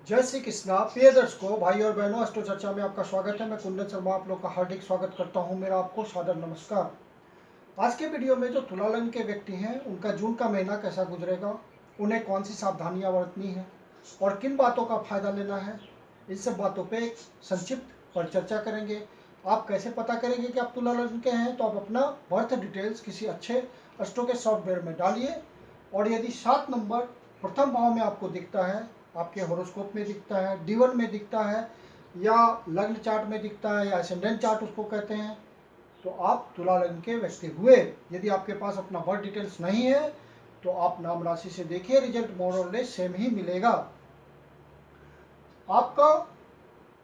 जय श्री कृष्णा। प्रिय दर्शकों, भाई और बहनों, अष्टो चर्चा में आपका स्वागत है। मैं कुंदन शर्मा आप लोग का हार्दिक स्वागत करता हूं। मेरा आपको सादर नमस्कार। आज के वीडियो में जो तुला लग्न के व्यक्ति हैं उनका जून का महीना कैसा गुजरेगा, उन्हें कौन सी सावधानियां बरतनी है और किन बातों का फायदा लेना है, इन सब बातों पे एक संक्षिप्त पर चर्चा करेंगे। आप कैसे पता करेंगे कि आप तुला लग्न के हैं? तो आप अपना बर्थ डिटेल्स किसी अच्छे अष्टो के सॉफ्टवेयर में डालिए और यदि 7 नंबर प्रथम भाव में आपको दिखता है, आपके हॉरोस्कोप में दिखता है, D1 में दिखता है या लग्न चार्ट में दिखता है या असेंडेंट चार्ट उसको कहते हैं, तो आप तुला लग्न के व्यक्ति हुए। यदि आपके पास अपना बर्थ डिटेल्स नहीं है तो आप नाम राशि से देखिए, रिजल्ट मोर और लेस सेम ही मिलेगा। आपका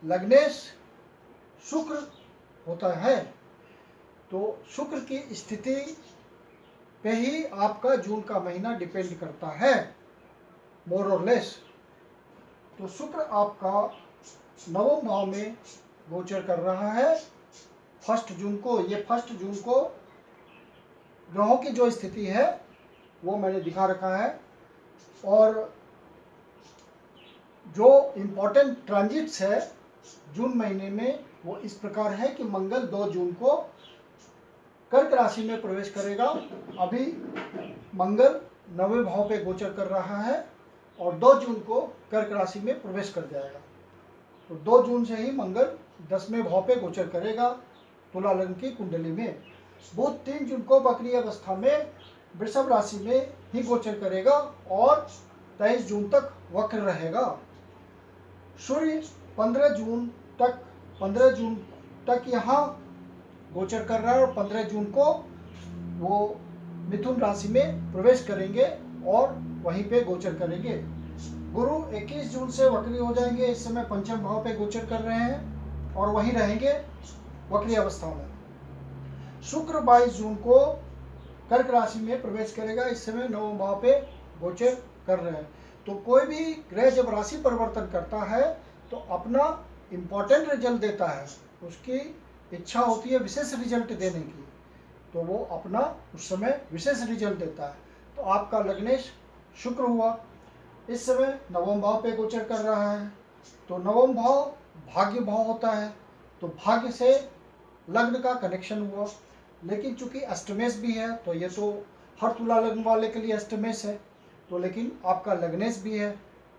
लग्नेश शुक्र होता है, तो शुक्र की स्थिति पे ही आपका जून का महीना डिपेंड करता है, मोर और लेस। तो शुक्र आपका नवम भाव में गोचर कर रहा है 1 जून को। ये 1 जून को ग्रहों की जो स्थिति है वो मैंने दिखा रखा है और जो इम्पोर्टेंट ट्रांजिट्स है जून महीने में वो इस प्रकार है कि मंगल 2 जून को कर्क राशि में प्रवेश करेगा। अभी मंगल 9वें भाव पे गोचर कर रहा है और 2 जून को कर्क राशि में प्रवेश कर जाएगा। तो 2 जून से ही मंगल 10वें भाव पे गोचर करेगा तुला लग्न की कुंडली में। बुध 3 जून को वक्री अवस्था में वृषभ राशि में ही गोचर करेगा और 23 जून तक वक्र रहेगा। सूर्य 15 जून तक यहाँ गोचर कर रहा है और 15 जून को वो मिथुन राशि में प्रवेश करेंगे और वहीं पे गोचर करेंगे। गुरु 21 जून से वक्री हो जाएंगे, इस समय पंचम भाव पे गोचर कर रहे हैं और वहीं रहेंगे वक्री अवस्था में। शुक्र 22 जून को कर्क राशि में प्रवेश करेगा, इस समय 9वें भाव पे गोचर कर रहे हैं। तो कोई भी ग्रह जब राशि परिवर्तन करता है तो अपना इम्पोर्टेंट रिजल्ट देता है, उसकी इच्छा होती है विशेष रिजल्ट देने की, तो वो अपना उस समय विशेष रिजल्ट देता है। तो आपका लग्नेश शुक्र हुआ, इस समय 9वें भाव पे गोचर कर रहा है। तो 9वां भाव भाग्य भाव होता है, तो भाग्य से लग्न का कनेक्शन हुआ। लेकिन चूंकि अष्टमेश भी है तो ये तो हर तुला लग्न वाले के लिए अष्टमेश है, तो लेकिन आपका लग्नेश भी है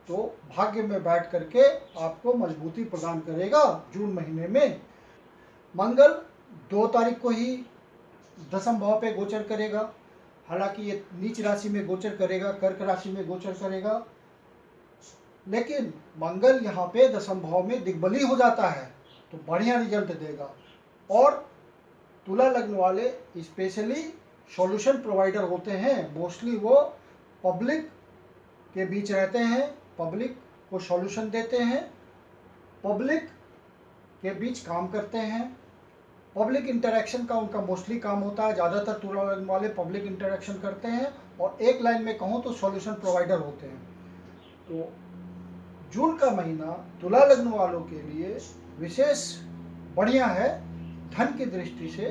तो भाग्य में बैठ करके आपको मजबूती प्रदान करेगा जून महीने में। मंगल 2 तारीख को ही 10वें भाव पे गोचर करेगा, हालांकि ये नीच राशि में गोचर करेगा, कर्क राशि में गोचर करेगा, लेकिन मंगल यहाँ पे 10वें भाव में दिग्बली हो जाता है तो बढ़िया रिजल्ट देगा। और तुला लग्न वाले स्पेशली सॉल्यूशन प्रोवाइडर होते हैं, मोस्टली वो पब्लिक के बीच रहते हैं, पब्लिक को सॉल्यूशन देते हैं, पब्लिक के बीच काम करते हैं, पब्लिक इंटरेक्शन का उनका मोस्टली काम होता है। ज़्यादातर तुला लग्न वाले पब्लिक इंटरेक्शन करते हैं और एक लाइन में कहूँ तो सॉल्यूशन प्रोवाइडर होते हैं। तो जून का महीना तुला लग्न वालों के लिए विशेष बढ़िया है धन की दृष्टि से,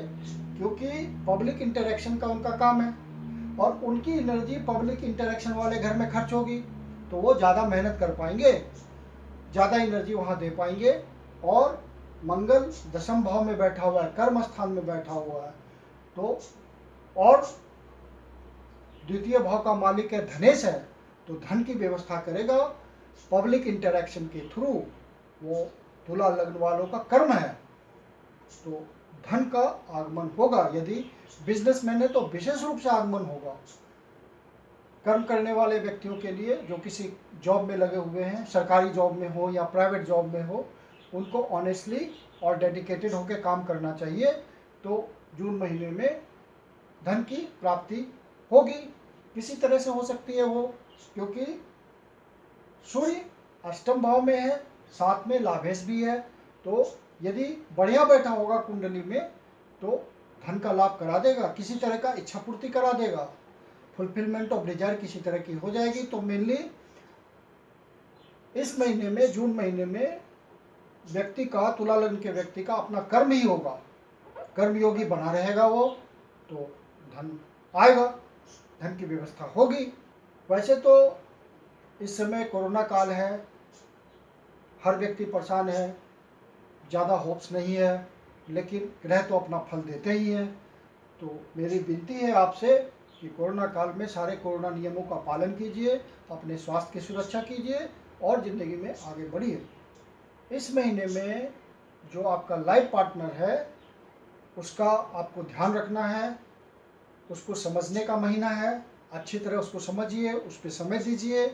क्योंकि पब्लिक इंटरेक्शन का उनका काम है और उनकी एनर्जी पब्लिक इंटरेक्शन वाले घर में खर्च होगी तो वो ज़्यादा मेहनत कर पाएंगे, ज़्यादा एनर्जी वहाँ दे पाएंगे। और मंगल 10वें भाव में बैठा हुआ है, कर्म स्थान में बैठा हुआ है, तो और द्वितीय भाव का मालिक है धनेश है, तो धन की व्यवस्था करेगा पब्लिक इंटरेक्शन के थ्रू। वो तुला लग्न वालों का कर्म है तो धन का आगमन होगा। यदि बिजनेसमैन है तो विशेष रूप से आगमन होगा। कर्म करने वाले व्यक्तियों के लिए जो किसी जॉब में लगे हुए हैं, सरकारी जॉब में हो या प्राइवेट जॉब में हो, उनको ऑनेस्टली और डेडिकेटेड होकर काम करना चाहिए। तो जून महीने में धन की प्राप्ति होगी, किसी तरह से हो सकती है वो, क्योंकि सूर्य अष्टम भाव में है, साथ में लाभेश भी है, तो यदि बढ़िया बैठा होगा कुंडली में तो धन का लाभ करा देगा, किसी तरह का इच्छा पूर्ति करा देगा, फुलफिलमेंट ऑफ डिजायर किसी तरह की हो जाएगी। तो मेनली इस महीने में, जून महीने में व्यक्ति का, तुला लग्न के व्यक्ति का अपना कर्म ही होगा, कर्मयोगी बना रहेगा वो, तो धन आएगा, धन की व्यवस्था होगी। वैसे तो इस समय कोरोना काल है, हर व्यक्ति परेशान है, ज़्यादा होप्स नहीं है, लेकिन ग्रह तो अपना फल देते ही हैं। तो मेरी विनती है आपसे कि कोरोना काल में सारे कोरोना नियमों का पालन कीजिए, अपने स्वास्थ्य की सुरक्षा कीजिए और ज़िंदगी में आगे बढ़िए। इस महीने में जो आपका लाइफ पार्टनर है उसका आपको ध्यान रखना है, उसको समझने का महीना है। अच्छी तरह उसको समझिए, उस पर समय दीजिए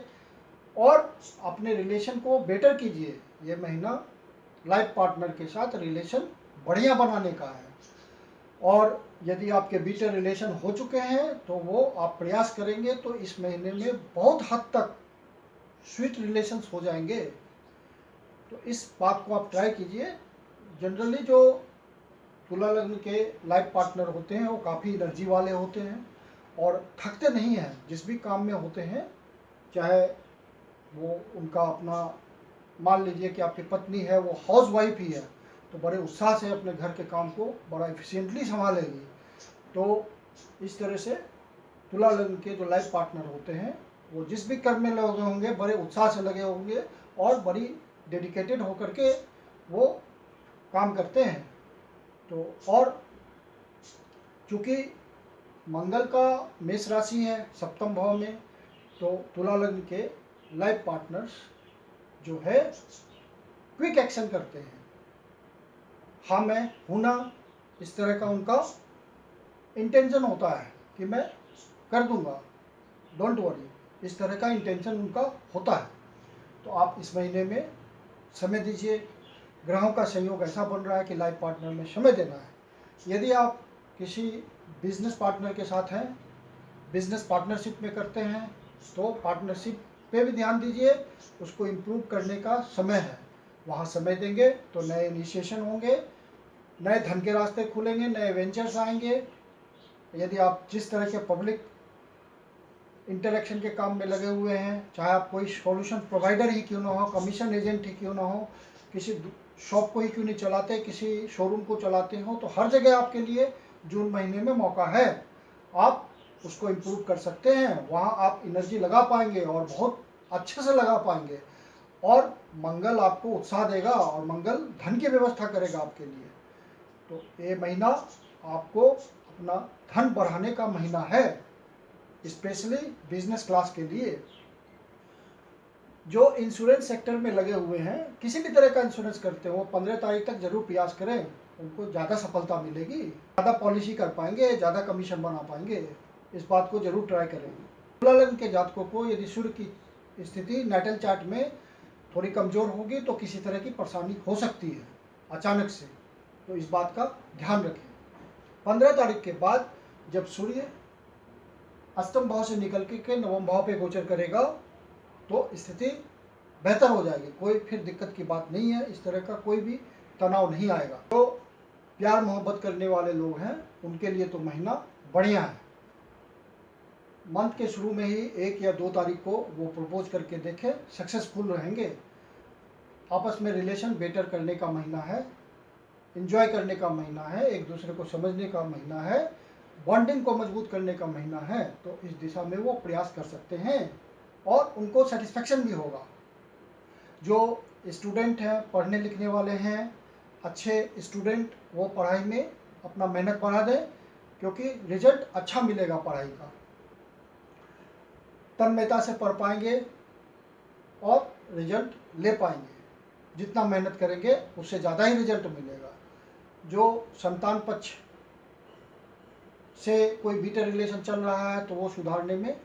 और अपने रिलेशन को बेटर कीजिए। ये महीना लाइफ पार्टनर के साथ रिलेशन बढ़िया बनाने का है। और यदि आपके बीच रिलेशन हो चुके हैं तो वो आप प्रयास करेंगे तो इस महीने में बहुत हद तक स्वीट रिलेशंस हो जाएंगे। तो इस बात को आप ट्राई कीजिए। जनरली जो तुला लग्न के लाइफ पार्टनर होते हैं वो काफ़ी एनर्जी वाले होते हैं और थकते नहीं हैं। जिस भी काम में होते हैं, चाहे वो उनका अपना, मान लीजिए कि आपकी पत्नी है वो हाउस वाइफ ही है तो बड़े उत्साह से अपने घर के काम को बड़ा एफिशिएंटली संभालेगी। तो इस तरह से तुला लग्न के जो लाइफ पार्टनर होते हैं वो जिस भी कर्म में लगे होंगे बड़े उत्साह से लगे होंगे और बड़ी डेडिकेटेड होकर के वो काम करते हैं। तो और चूँकि मंगल का मेष राशि है सप्तम भाव में, तो तुला लग्न के लाइफ पार्टनर्स जो है क्विक एक्शन करते हैं। हाँ मैं हूँ ना, इस तरह का उनका इंटेंशन होता है कि मैं कर दूंगा, डोंट वरी, इस तरह का इंटेंशन उनका होता है। तो आप इस महीने में समय दीजिए। ग्रहों का संयोग ऐसा बन रहा है कि लाइफ पार्टनर में समय देना है। यदि आप किसी बिजनेस पार्टनर के साथ हैं, बिजनेस पार्टनरशिप में करते हैं, तो पार्टनरशिप पे भी ध्यान दीजिए। उसको इम्प्रूव करने का समय है, वहाँ समय देंगे तो नए इनिशिएशन होंगे, नए धन के रास्ते खुलेंगे, नए वेंचर्स आएंगे। यदि आप जिस तरह के पब्लिक इंटरेक्शन के काम में लगे हुए हैं, चाहे आप कोई सॉल्यूशन प्रोवाइडर ही क्यों ना हो, कमीशन एजेंट ही क्यों ना हो, किसी शॉप को ही क्यों नहीं चलाते, किसी शोरूम को चलाते हो, तो हर जगह आपके लिए जून महीने में मौका है। आप उसको इम्प्रूव कर सकते हैं, वहाँ आप एनर्जी लगा पाएंगे और बहुत अच्छे से लगा पाएंगे और मंगल आपको उत्साह देगा और मंगल धन की व्यवस्था करेगा आपके लिए। तो ये महीना आपको अपना धन बढ़ाने का महीना है, स्पेशली बिजनेस क्लास के लिए। जो इंश्योरेंस सेक्टर में लगे हुए हैं, किसी भी तरह का इंश्योरेंस करते हो, 15 तारीख तक जरूर प्रयास करें, उनको ज़्यादा सफलता मिलेगी, ज़्यादा पॉलिसी कर पाएंगे, ज़्यादा कमीशन बना पाएंगे। इस बात को जरूर ट्राई करें। तुला लग्न के जातकों को यदि सूर्य की स्थिति नाटल चार्ट में थोड़ी कमज़ोर होगी तो किसी तरह की परेशानी हो सकती है अचानक से, तो इस बात का ध्यान रखें। 15 तारीख के बाद जब सूर्य अष्टम भाव से निकल के नवम भाव पे गोचर करेगा तो स्थिति बेहतर हो जाएगी। कोई फिर दिक्कत की बात नहीं है, इस तरह का कोई भी तनाव नहीं आएगा। तो प्यार मोहब्बत करने वाले लोग हैं उनके लिए तो महीना बढ़िया है। मंथ के शुरू में ही 1 या 2 तारीख को वो प्रपोज करके देखें, सक्सेसफुल रहेंगे। आपस में रिलेशन बेटर करने का महीना है, एंजॉय करने का महीना है, एक दूसरे को समझने का महीना है, बॉन्डिंग को मजबूत करने का महीना है। तो इस दिशा में वो प्रयास कर सकते हैं और उनको सेटिस्फेक्शन भी होगा। जो स्टूडेंट हैं, पढ़ने लिखने वाले हैं, अच्छे स्टूडेंट, वो पढ़ाई में अपना मेहनत बढ़ा दें क्योंकि रिजल्ट अच्छा मिलेगा पढ़ाई का। तन्मयता से पढ़ पाएंगे और रिजल्ट ले पाएंगे। जितना मेहनत करेंगे उससे ज़्यादा ही रिजल्ट मिलेगा। जो संतान पक्ष से कोई बीटर रिलेशन चल रहा है तो वो सुधारने में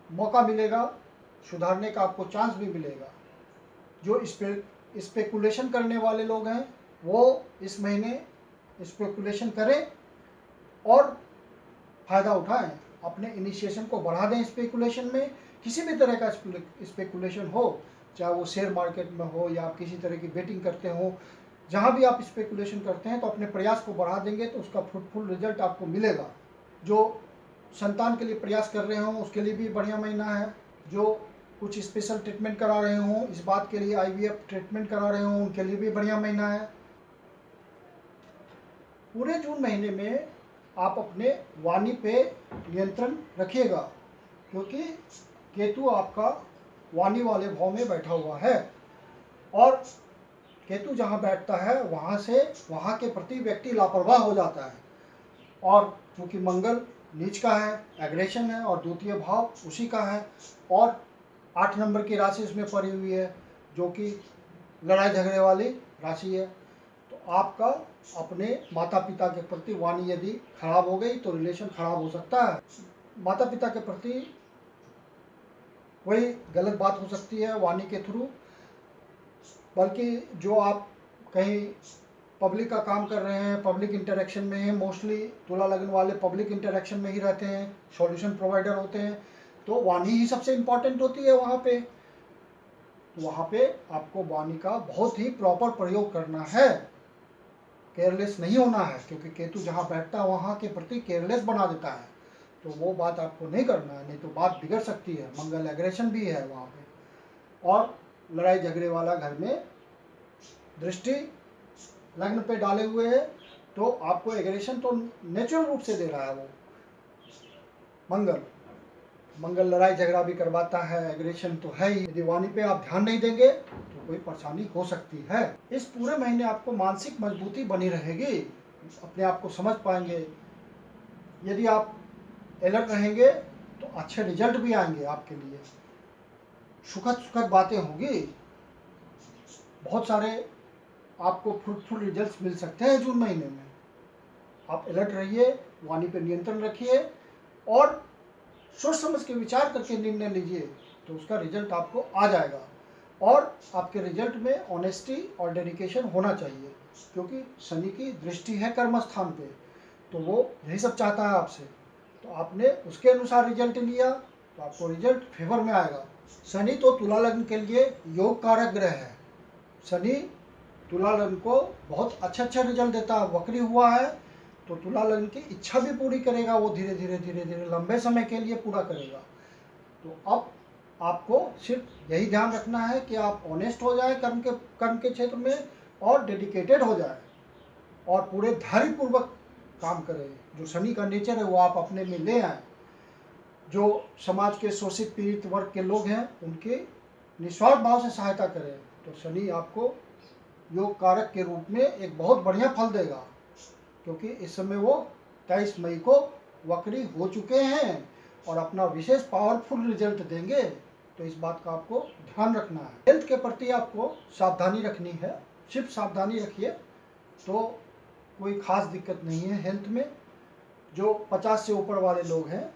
मौका मिलेगा, सुधारने का आपको चांस भी मिलेगा। जो स्पेकुलेशन करने वाले लोग हैं वो इस महीने स्पेकुलेशन करें और फ़ायदा उठाएं, अपने इनिशिएशन को बढ़ा दें स्पेकुलेशन में। किसी भी तरह का स्पेकुलेशन हो, चाहे वो शेयर मार्केट में हो या आप किसी तरह की बेटिंग करते हो, जहाँ भी आप स्पेकुलेशन करते हैं तो अपने प्रयास को बढ़ा देंगे तो उसका फ्रूटफुल रिजल्ट आपको मिलेगा। जो संतान के लिए प्रयास कर रहे हों उसके लिए भी बढ़िया महीना है। जो कुछ स्पेशल ट्रीटमेंट करा रहे हों, इस बात के लिए IVF ट्रीटमेंट करा रहे हों, उनके लिए भी बढ़िया महीना है। पूरे जून महीने में आप अपने वाणी पे नियंत्रण रखिएगा क्योंकि केतु आपका वाणी वाले भाव में बैठा हुआ है। और केतु जहाँ बैठता है वहाँ से वहाँ के प्रति व्यक्ति लापरवाह हो जाता है। और चूँकि मंगल नीच का है, एग्रेशन है, और द्वितीय भाव उसी का है, और 8 नंबर की राशि उसमें पड़ी हुई है जो कि लड़ाई झगड़े वाली राशि है। तो आपका अपने माता पिता के प्रति वाणी यदि खराब हो गई तो रिलेशन खराब हो सकता है। माता पिता के प्रति कोई गलत बात हो सकती है वाणी के थ्रू, बल्कि जो आप कहीं पब्लिक का काम कर रहे हैं, पब्लिक इंटरेक्शन में हैं, मोस्टली तुला लग्न वाले पब्लिक इंटरेक्शन में ही रहते हैं, सॉल्यूशन प्रोवाइडर होते हैं, तो वाणी ही सबसे इम्पॉर्टेंट होती है वहाँ पे। वहाँ पे आपको वाणी का बहुत ही प्रॉपर प्रयोग करना है, केयरलेस नहीं होना है, क्योंकि केतु जहाँ बैठता है वहाँ के प्रति केयरलेस बना देता है। तो वो बात आपको नहीं करना है, नहीं तो बात बिगड़ सकती है। मंगल एग्रेशन भी है वहाँ पे, और लड़ाई झगड़े वाला घर में दृष्टि लग्न पे डाले हुए है, तो आपको एग्रेशन तो नेचुरल रूप से दे रहा है वो मंगल। मंगल लड़ाई झगड़ा भी करवाता है, एग्रेशन तो है ही। यदि वाणी पे आप ध्यान नहीं देंगे तो कोई परेशानी हो सकती है। इस पूरे महीने आपको मानसिक मजबूती बनी रहेगी, अपने आप को समझ पाएंगे। यदि आप अलर्ट रहेंगे तो अच्छे रिजल्ट भी आएंगे आपके लिए, सुखद सुखद बातें होंगी, बहुत सारे आपको फ्रूटफुल रिजल्ट्स मिल सकते हैं जून महीने में। आप अलर्ट रहिए, वाणी पे नियंत्रण रखिए, और सोच समझ के विचार करके निर्णय लीजिए, तो उसका रिजल्ट आपको आ जाएगा। और आपके रिजल्ट में ऑनेस्टी और डेडिकेशन होना चाहिए, क्योंकि शनि की दृष्टि है कर्म स्थान पे, तो वो यही सब चाहता है आपसे। तो आपने उसके अनुसार रिजल्ट लिया तो आपको रिजल्ट फेवर में आएगा। शनि तो तुला लग्न के लिए योग कारक ग्रह है। शनि तुला लग्न को बहुत अच्छा रिजल्ट देता है। वक्री हुआ है तो तुला लग्न की इच्छा भी पूरी करेगा, वो धीरे धीरे लंबे समय के लिए पूरा करेगा। तो अब आपको सिर्फ यही ध्यान रखना है कि आप ऑनेस्ट हो जाए कर्म के क्षेत्र में, और डेडिकेटेड हो जाए, और पूरे धैर्यपूर्वक काम करें। जो शनि का नेचर है वो आप अपने में ले आए। जो समाज के शोषित पीड़ित वर्ग के लोग हैं उनके निस्वार्थ भाव से सहायता करें, तो शनि आपको योग कारक के रूप में एक बहुत बढ़िया फल देगा, क्योंकि इस समय वो 23 मई को वक्री हो चुके हैं और अपना विशेष पावरफुल रिजल्ट देंगे। तो इस बात का आपको ध्यान रखना है। हेल्थ के प्रति आपको सावधानी रखनी है, सिर्फ सावधानी रखिए तो कोई खास दिक्कत नहीं है हेल्थ में। जो 50 से ऊपर वाले लोग हैं,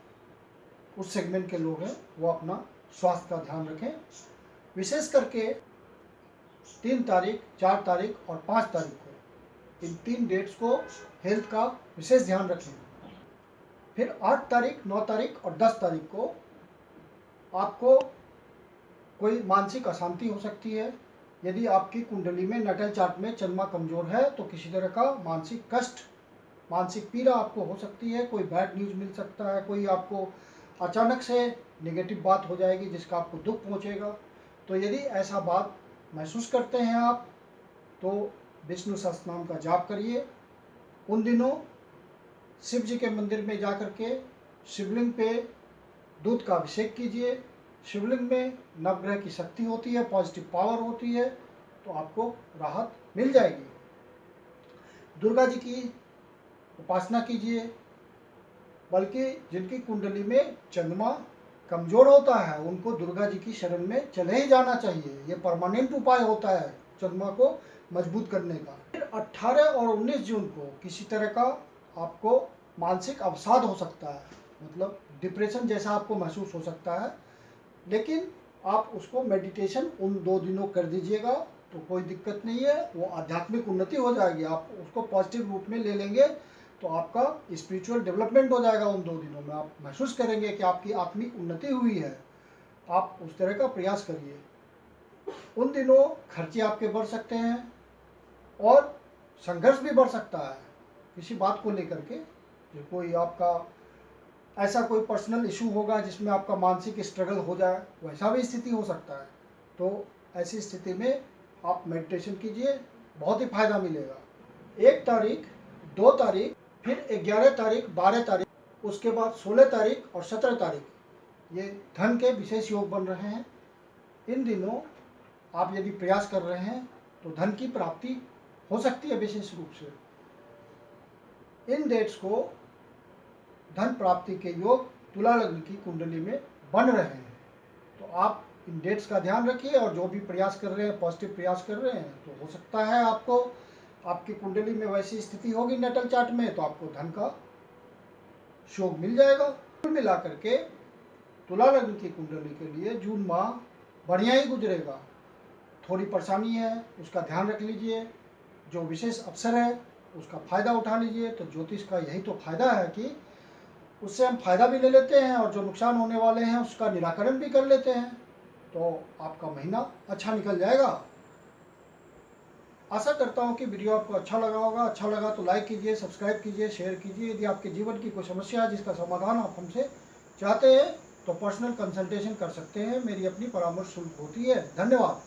उस सेगमेंट के लोग हैं, वो अपना स्वास्थ्य का ध्यान रखें। विशेष करके 3 तारीख, 4 तारीख और 5 तारीख को, इन 3 डेट्स को हेल्थ का विशेष ध्यान रखें। फिर 8 तारीख, 9 तारीख और 10 तारीख को आपको कोई मानसिक अशांति हो सकती है। यदि आपकी कुंडली में नटल चार्ट में चंद्रमा कमजोर है तो किसी तरह का मानसिक कष्ट, मानसिक पीड़ा आपको हो सकती है। कोई बैड न्यूज़ मिल सकता है, कोई आपको अचानक से नेगेटिव बात हो जाएगी जिसका आपको दुख पहुंचेगा। तो यदि ऐसा बात महसूस करते हैं आप, तो विष्णु सहस्त्रनाम का जाप करिए। उन दिनों शिव जी के मंदिर में जा कर के शिवलिंग पे दूध का अभिषेक कीजिए। शिवलिंग में नवग्रह की शक्ति होती है, पॉजिटिव पावर होती है, तो आपको राहत मिल जाएगी। दुर्गा जी की उपासना कीजिए, बल्कि जिनकी कुंडली में चंद्रमा कमजोर होता है उनको दुर्गा जी की शरण में चले ही जाना चाहिए। ये परमानेंट उपाय होता है चंद्रमा को मजबूत करने का। फिर 18 और 19 जून को किसी तरह का आपको मानसिक अवसाद हो सकता है, मतलब डिप्रेशन जैसा आपको महसूस हो सकता है, लेकिन आप उसको मेडिटेशन उन 2 दिनों कर दीजिएगा तो कोई दिक्कत नहीं है, वो आध्यात्मिक उन्नति हो जाएगी। आप उसको पॉजिटिव रूप में ले लेंगे तो आपका स्पिरिचुअल डेवलपमेंट हो जाएगा। उन 2 दिनों में आप महसूस करेंगे कि आपकी आत्मिक उन्नति हुई है। आप उस तरह का प्रयास करिए। उन दिनों खर्चे आपके बढ़ सकते हैं और संघर्ष भी बढ़ सकता है किसी बात को लेकर के। जो कोई आपका ऐसा कोई पर्सनल इशू होगा जिसमें आपका मानसिक स्ट्रगल हो जाए, वैसा भी स्थिति हो सकता है। तो ऐसी स्थिति में आप मेडिटेशन कीजिए, बहुत ही फायदा मिलेगा। 1 तारीख, 2 तारीख, फिर 11 तारीख, 12 तारीख, उसके बाद 16 तारीख और 17 तारीख ये धन के विशेष योग बन रहे हैं। इन दिनों आप यदि प्रयास कर रहे हैं तो धन की प्राप्ति हो सकती है विशेष रूप से। इन डेट्स को धन प्राप्ति के योग तुला लग्न की कुंडली में बन रहे हैं। तो आप इन डेट्स का ध्यान रखिए और जो भी प्रयास कर रहे हैं, पॉजिटिव प्रयास कर रहे हैं, तो हो सकता है आपको आपकी कुंडली में वैसी स्थिति होगी नेटल चार्ट में, तो आपको धन का योग मिल जाएगा। कुल मिलाकर के तुला लग्न की कुंडली के लिए जून माह बढ़िया ही गुजरेगा। थोड़ी परेशानी है, उसका ध्यान रख लीजिए। जो विशेष अवसर है उसका फ़ायदा उठा लीजिए। तो ज्योतिष का यही तो फायदा है कि उससे हम फायदा भी ले लेते हैं और जो नुकसान होने वाले हैं उसका निराकरण भी कर लेते हैं। तो आपका महीना अच्छा निकल जाएगा। आशा करता हूँ कि वीडियो आपको अच्छा लगा होगा। अच्छा लगा तो लाइक कीजिए, सब्सक्राइब कीजिए, शेयर कीजिए। यदि आपके जीवन की कोई समस्या है जिसका समाधान आप हमसे चाहते हैं तो पर्सनल कंसल्टेशन कर सकते हैं। मेरी अपनी परामर्श शुल्क होती है। धन्यवाद।